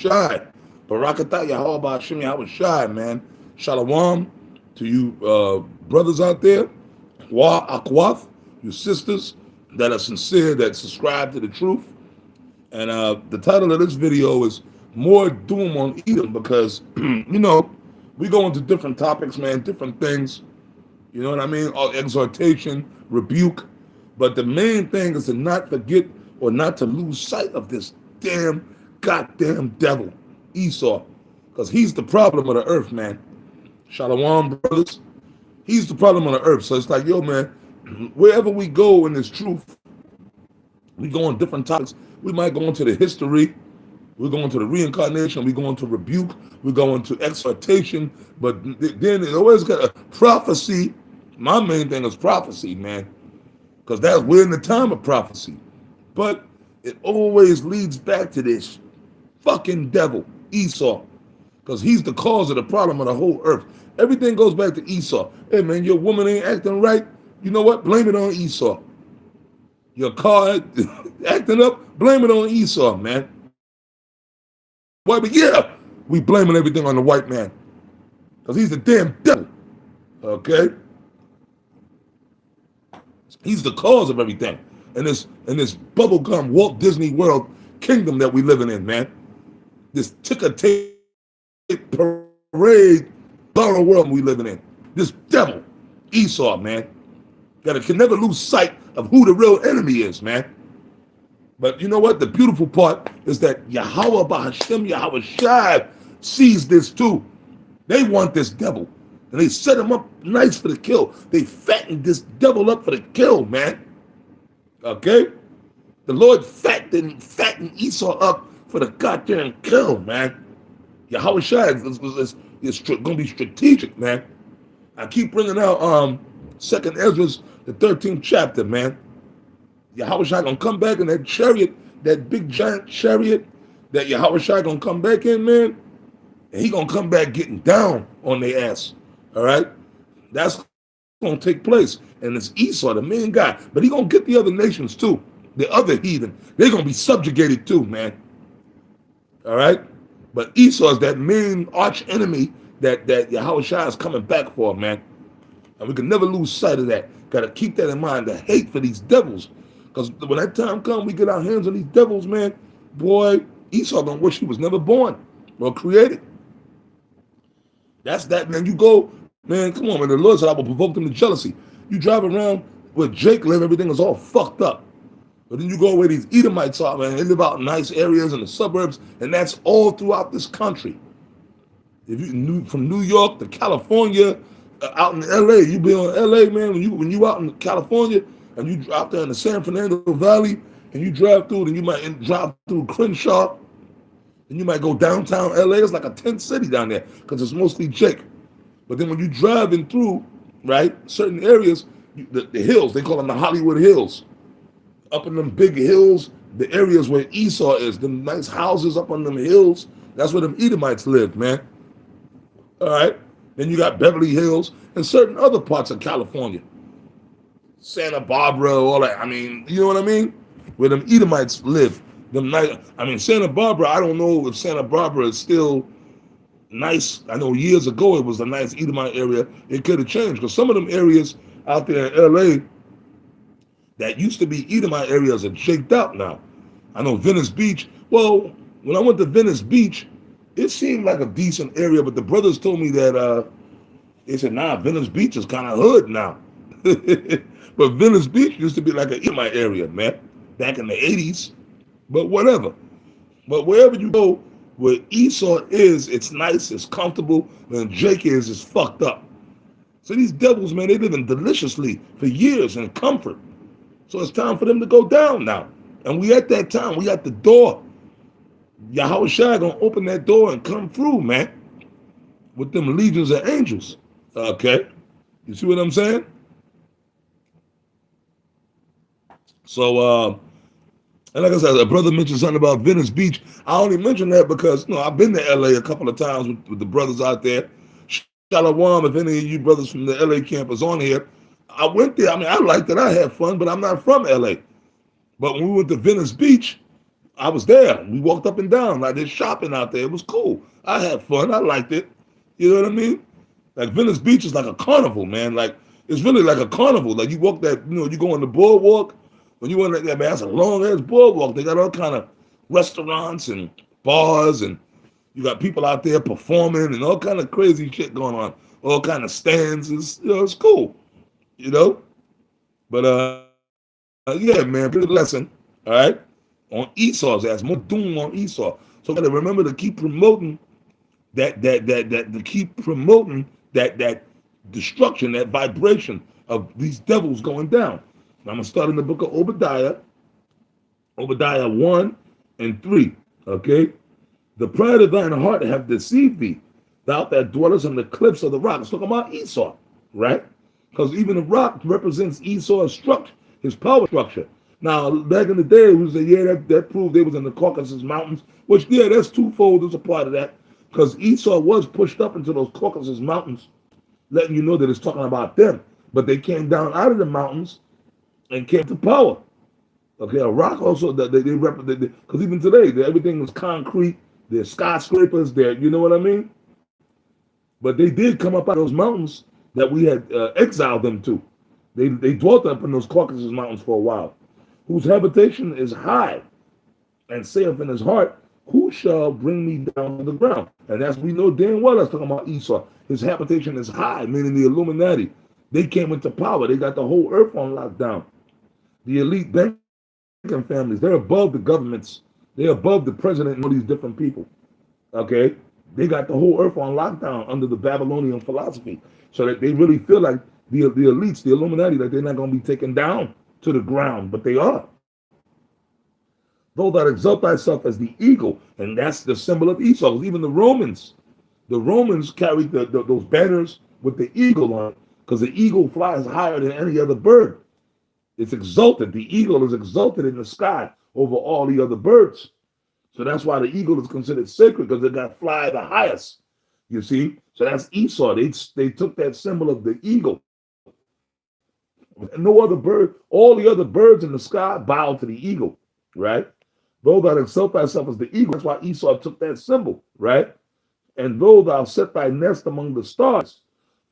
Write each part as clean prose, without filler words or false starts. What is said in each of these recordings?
Shai. Barakatah Yahweh Hashem Yahweh Shai, man. Shalom to you brothers out there. Wa Akwaf, you sisters that are sincere, that subscribe to the truth. And the title of this video is More Doom on Edom because, we go into different topics, man, different things. You know what I mean? Exhortation, rebuke. But the main thing is to not forget or not to lose sight of this goddamn devil, Esau. Because he's the problem of the earth, man. Shalom, brothers. He's the problem on the earth. So it's like, yo, man, wherever we go in this truth, we go on different topics. We might go into the history. We're going to the reincarnation. We're going to rebuke. We're going to exhortation. But then it always got a prophecy. My main thing is prophecy, man. Because we're in the time of prophecy. But it always leads back to this fucking devil, Esau. Because he's the cause of the problem of the whole earth. Everything goes back to Esau. Hey, man, your woman ain't acting right. You know what? Blame it on Esau. Your car acting up, blame it on Esau, man. Why? But yeah, we blaming everything on the white man. Because he's the damn devil. Okay? He's the cause of everything. In this bubblegum Walt Disney World kingdom that we living in, man. This ticker tape parade borrow world we living in. This devil, Esau, man. Can never lose sight of who the real enemy is, man. But you know what? The beautiful part is that Yahweh Bahashem, Yahweh Shai sees this too. They want this devil. And they set him up nice for the kill. They fattened this devil up for the kill, man. Okay? The Lord fattened Esau up for the goddamn kill, man. Yahweh Shai is going to be strategic, man. I keep bringing out 2nd Ezra's, the 13th chapter, man. Yahweh Shai going to come back in that chariot, that big giant chariot that Yahweh Shai going to come back in, man. And he going to come back getting down on their ass. All right? That's going to take place. And it's Esau, the main guy. But he going to get the other nations too. The other heathen. They're going to be subjugated too, man. All right? But Esau is that main arch enemy that Yahweh Shai is coming back for, man. And we can never lose sight of that. Got to keep that in mind, the hate for these devils. Because when that time comes, we get our hands on these devils, man. Boy, Esau going to wish he was never born or created. That's that, man. You go, man, come on, man. The Lord said I will provoke them to jealousy. You drive around where Jake live, everything is all fucked up. But then you go where these Edomites are, man. They live out in nice areas in the suburbs, and that's all throughout this country. If you from New York to California, out in LA, you be on LA, man. When you out in California and you out there in the San Fernando Valley and you drive through, then you might drive through Crenshaw, and you might go downtown LA. It's like a tent city down there because it's mostly Jake. But then when you driving through, right, certain areas, the hills, they call them the Hollywood Hills. Up in them big hills, the areas where Esau is, them nice houses up on them hills, that's where them Edomites live, man. All right? Then you got Beverly Hills and certain other parts of California. Santa Barbara, all that. I mean, you know what I mean? Where them Edomites live. Santa Barbara, I don't know if Santa Barbara is still nice. I know years ago it was a nice Edomite area. It could have changed because some of them areas out there in LA that used to be Edomite areas are shaked out now. I know Venice Beach. Well, when I went to Venice Beach, it seemed like a decent area, but the brothers told me that they said, nah, Venice Beach is kind of hood now. But Venice Beach used to be like an Edomite area, man, back in the 80s. But whatever. But wherever you go, where Esau is, it's nice, it's comfortable, and Jake is fucked up. So these devils, man, they living deliciously for years in comfort. So it's time for them to go down now. And we at that time, we at the door. Yahweh Shai gonna open that door and come through, man. With them legions of angels. Okay? You see what I'm saying? So, and like I said, a brother mentioned something about Venice Beach. I only mention that because, I've been to LA a couple of times with the brothers out there. Shalom, if any of you brothers from the LA campus on here. I went there. I liked it. I had fun, but I'm not from LA. But when we went to Venice Beach, I was there. We walked up and down. Like, there's shopping out there. It was cool. I had fun. I liked it. You know what I mean? Like, Venice Beach is like a carnival, man. Like, it's really like a carnival. Like, you walk that, you go on the boardwalk. When you on that, man, that's a long-ass boardwalk. They got all kind of restaurants and bars, and you got people out there performing and all kind of crazy shit going on. All kind of stands. It's cool, But, yeah, man, pretty lesson, all right? On Esau's ass, more doom on Esau. So gotta remember to keep promoting that destruction, that vibration of these devils going down. Now I'm gonna start in the book of Obadiah 1 and 3. Okay? The pride of thine heart have deceived thee, thou that dwellest on the cliffs of the rock. It's talking about Esau, right? Because even the rock represents Esau's structure, his power structure. Now, back in the day, we say, yeah, that proved they was in the Caucasus Mountains, which, yeah, that's twofold. There's a part of that. Because Esau was pushed up into those Caucasus Mountains, letting you know that it's talking about them. But they came down out of the mountains and came to power. Okay, a rock also, they represent, because even today, everything is concrete. There's skyscrapers there, you know what I mean? But they did come up out of those mountains that we had exiled them to. They dwelt up in those Caucasus Mountains for a while. Whose habitation is high, and saith in his heart, who shall bring me down to the ground? And as we know damn well, that's talking about Esau. His habitation is high, meaning the Illuminati. They came into power. They got the whole earth on lockdown. The elite banking families, they're above the governments. They're above the president and all these different people. Okay? They got the whole earth on lockdown under the Babylonian philosophy. So that they really feel like the elites, the Illuminati, that they're not going to be taken down to the ground, but they are. Though thou exalt thyself as the eagle, and that's the symbol of Esau. Even the Romans carried those banners with the eagle on it, because the eagle flies higher than any other bird. It's exalted. The eagle is exalted in the sky over all the other birds. So that's why the eagle is considered sacred, because it got fly the highest. You see? So that's Esau. They took that symbol of the eagle. No other bird, all the other birds in the sky bow to the eagle, right? Though thou exalt thyself as the eagle, that's why Esau took that symbol, right? And though thou set thy nest among the stars,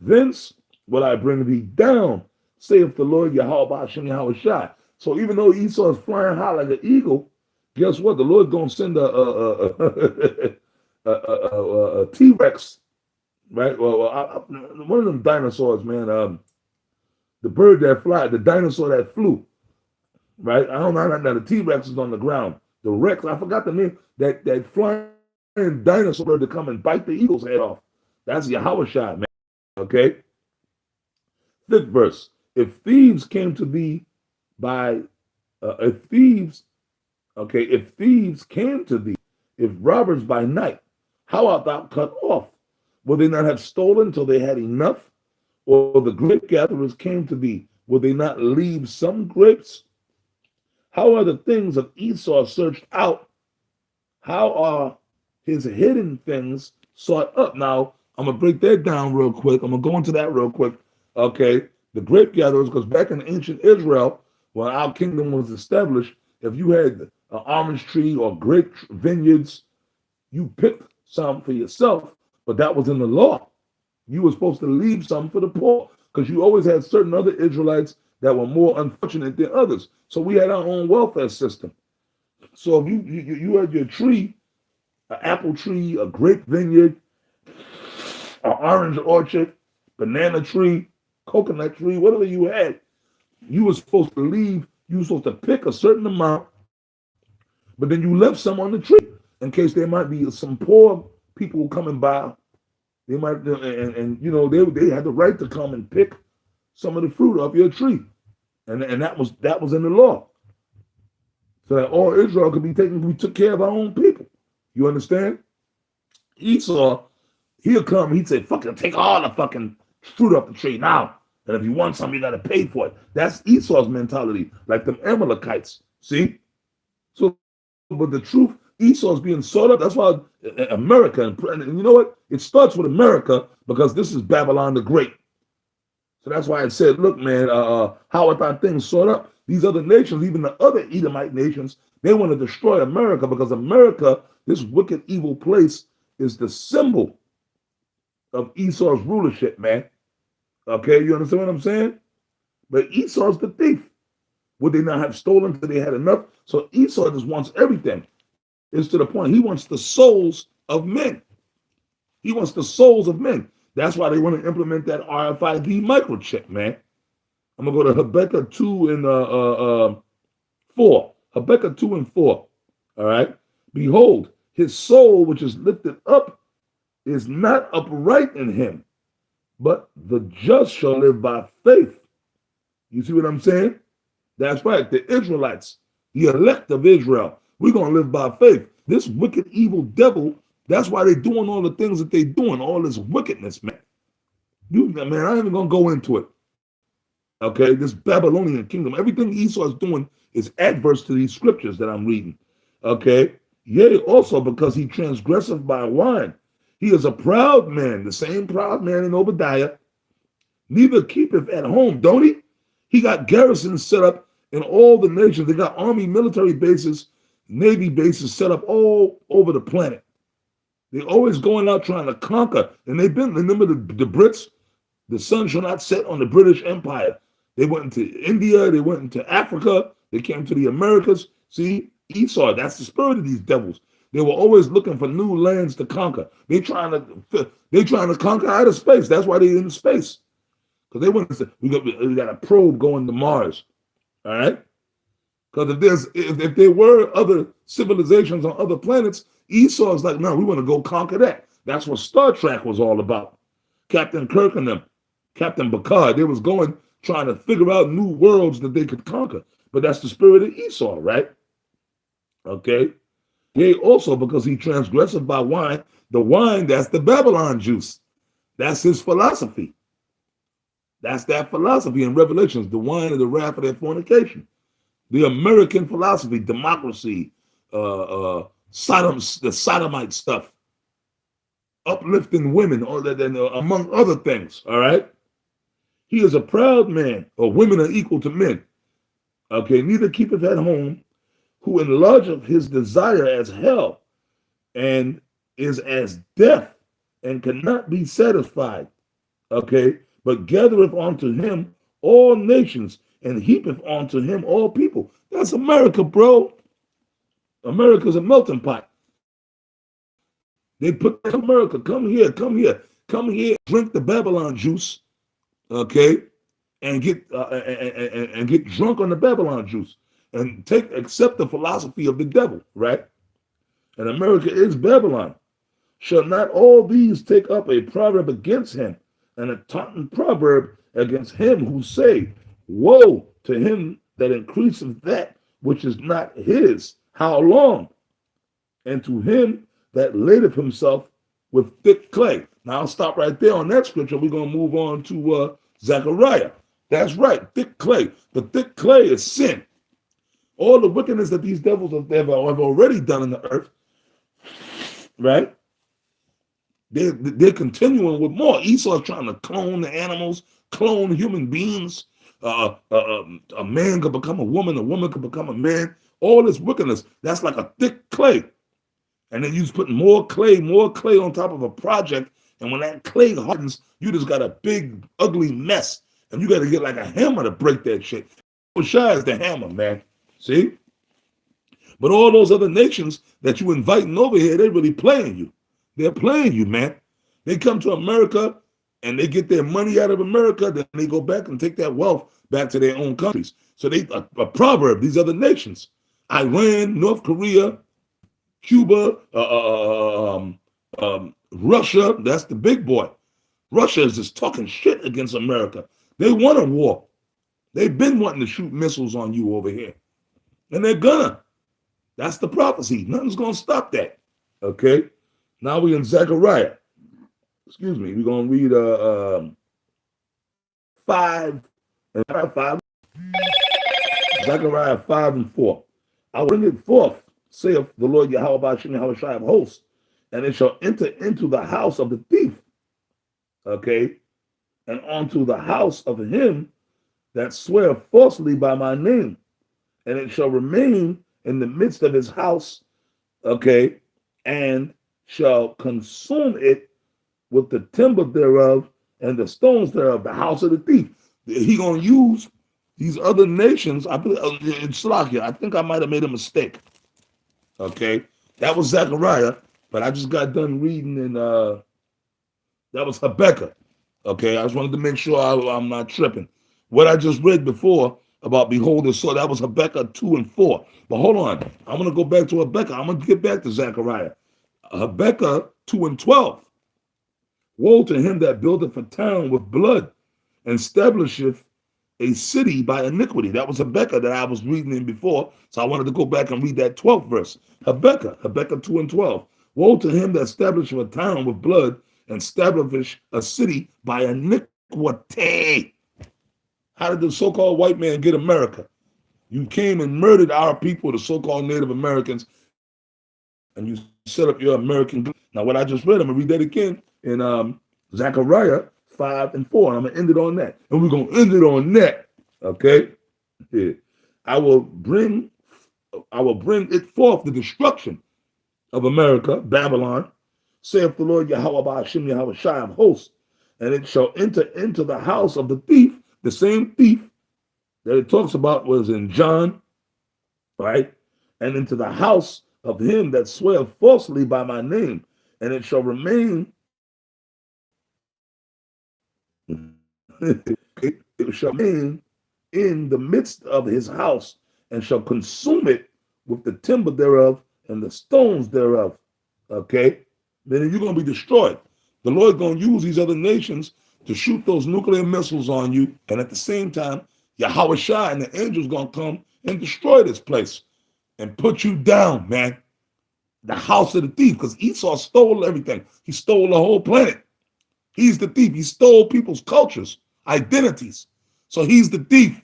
thence will I bring thee down, saith the Lord Yahweh Hashem Yahweh Shai. So even though Esau is flying high like an eagle, guess what? The Lord gonna send a T-Rex, right? Well, one of them dinosaurs, man. The bird that flies, the dinosaur that flew, right? I don't know. Now the T-Rex is on the ground. The Rex, I forgot the name. That flying dinosaur bird to come and bite the eagle's head off. That's Yahweh Shai, man. Okay. 5th verse. If thieves came to thee if thieves came to thee, if robbers by night, how art thou cut off? Will they not have stolen till they had enough? Or the grape gatherers came to thee, will they not leave some grapes? How are the things of Esau searched out? How are his hidden things sought up? Now, I'm going to break that down real quick. I'm going to go into that real quick. Okay, the grape gatherers, because back in ancient Israel, when our kingdom was established, if you had an orange tree or grape vineyards, you picked some for yourself, but that was in the law. You were supposed to leave some for the poor, because you always had certain other Israelites that were more unfortunate than others. So we had our own welfare system. So if you had your tree, an apple tree, a grape vineyard, an orange orchard, banana tree, coconut tree, whatever you had, you were supposed to leave. You were supposed to pick a certain amount, but then you left some on the tree in case there might be some poor people coming by. They might, and they had the right to come and pick some of the fruit off your tree, and that was in the law, so that all Israel could be taken. We took care of our own people. You understand? Esau, he'll come. He'd say, "Fucking take all the fucking fruit off the tree now. And if you want some, you got to pay for it." That's Esau's mentality, like them Amalekites. See? So, but the truth, Esau's being sought up. That's why America, and you know what? It starts with America, because this is Babylon the Great. So that's why I said, look, man, how are our things sought up? These other nations, even the other Edomite nations, They want to destroy America because America, this wicked, evil place, is the symbol of Esau's rulership, man. Okay, you understand what I'm saying? But Esau's the thief. Would they not have stolen till they had enough? So Esau just wants everything. It's to the point he wants the souls of men. He wants the souls of men. That's why they want to implement that RFID microchip, man. I'm gonna go to Habakkuk 2 and 4. Habakkuk 2 and 4. All right. Behold, his soul which is lifted up is not upright in him, but the just shall live by faith. You see what I'm saying? That's right. The Israelites, the elect of Israel, we're going to live by faith. This wicked, evil devil, that's why they're doing all the things that they're doing, all this wickedness, man. Man, I ain't even going to go into it. Okay, this Babylonian kingdom, everything Esau is doing is adverse to these scriptures that I'm reading. Okay, yea, also because he transgresseth by wine. He is a proud man, the same proud man in Obadiah, neither keepeth at home, don't he? He got garrisons set up in all the nations. They got army, military bases, navy bases set up all over the planet. They're always going out trying to conquer. And they've been, remember the Brits, the sun shall not set on the British Empire. They went into India, they went into Africa, they came to the Americas. See, Esau, that's the spirit of these devils. They were always looking for new lands to conquer. They trying to conquer outer space. That's why they're in space. Because they want to say, we got a probe going to Mars. All right? Because if there were other civilizations on other planets, Esau is like, no, we want to go conquer that. That's what Star Trek was all about. Captain Kirk and them, Captain Picard, they was going trying to figure out new worlds that they could conquer. But that's the spirit of Esau, right? Okay. Yea, also because he transgresseth by wine. The wine, that's the Babylon juice. That's his philosophy. That's that philosophy in Revelations, the wine of the wrath of their fornication. The American philosophy, democracy, the sodomite stuff, uplifting women, all that, and, among other things, all right? He is a proud man, or women are equal to men. Okay, neither keepeth at home, who enlargeth his desire as hell, and is as death, and cannot be satisfied. Okay, but gathereth unto him all nations, and heapeth unto him all people. That's America, bro. America's a melting pot. They put America, come here, drink the Babylon juice, okay, and get drunk on the Babylon juice, and accept the philosophy of the devil, right? And America is Babylon. Shall not all these take up a proverb against him, and a taunting proverb against him who say, woe to him that increaseth that which is not his, how long? And to him that ladeth himself with thick clay. Now I'll stop right there on that scripture. We're going to move on to Zechariah. That's right, thick clay. The thick clay is sin. All the wickedness that these devils have already done in the earth, right? They're continuing with more. Esau's trying to clone the animals, clone human beings. A man could become a woman could become a man. All this wickedness, that's like a thick clay. And then you just put more clay on top of a project. And when that clay hardens, you just got a big, ugly mess. And you got to get like a hammer to break that shit. Shy is the hammer, man. See? But all those other nations that you inviting over here, they're really playing you. They're playing you, man. They come to America and they get their money out of America, then they go back and take that wealth back to their own countries. So they a proverb, these other nations, Iran, North Korea, Cuba, Russia, that's the big boy. Russia is just talking shit against America. They want a war. They've been wanting to shoot missiles on you over here. And they're gonna. That's the prophecy. Nothing's gonna stop that. Okay? Now we're in Zechariah. Excuse me. We're gonna read 5 and 5. Zechariah 5 and 4. I will bring it forth, saith the Lord Yahweh Bashim Yahweh Shai of hosts, and it shall enter into the house of the thief. Okay? And onto the house of him that swear falsely by my name, and it shall remain in the midst of his house, okay, and shall consume it with the timber thereof and the stones thereof, the house of the thief. He gonna use these other nations. I believe in Slovakia. I think I might have made a mistake. Okay, that was Zechariah, but I just got done reading in that was Habakkuk. Okay, I just wanted to make sure I'm not tripping. What I just read before about behold and saw, that was Habakkuk 2 and 4. But hold on, I'm gonna go back to Habakkuk. I'm gonna get back to Zechariah. Habakkuk 2 and 12. Woe to him that buildeth a town with blood and establisheth a city by iniquity. That was Habakkuk that I was reading in before. So I wanted to go back and read that 12th verse. Habakkuk 2 and 12. Woe to him that establisheth a town with blood and establish a city by iniquity. How did the so-called white man get America? You came and murdered our people, the so-called Native Americans, and you set up your American. Now, what I just read, I'm going to read that again in Zechariah 5 and 4. And I'm going to end it on that. And we're going to end it on that. Okay? Yeah. I will bring it forth, the destruction of America, Babylon, saith the Lord Yahweh Ba'ashem Yahweh Shai of hosts, and it shall enter into the house of the thief, the same thief that it talks about was in John, right? And into the house of him that sweareth falsely by my name, and it shall remain, it shall remain in the midst of his house, and shall consume it with the timber thereof and the stones thereof. Okay? Then you're going to be destroyed. The Lord's going to use these other nations to shoot those nuclear missiles on you, and at the same time, Yahweh Shai and the angels going to come and destroy this place and put you down, man. The house of the thief, because Esau stole everything. He stole the whole planet. He's the thief. He stole people's cultures, identities. So he's the thief.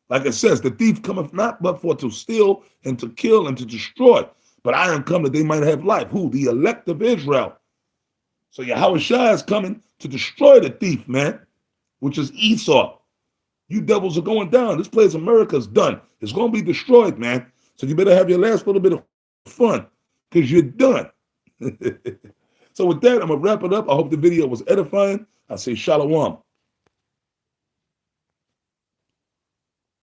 Like it says, the thief cometh not but for to steal and to kill and to destroy. But I am come that they might have life. Who? The elect of Israel. So Yahweh Shai is coming to destroy the thief, man, which is Esau. You devils are going down. This place, America's done. It's going to be destroyed, man. So you better have your last little bit of fun, because you're done. So with that, I'm going to wrap it up. I hope the video was edifying. I say shalom.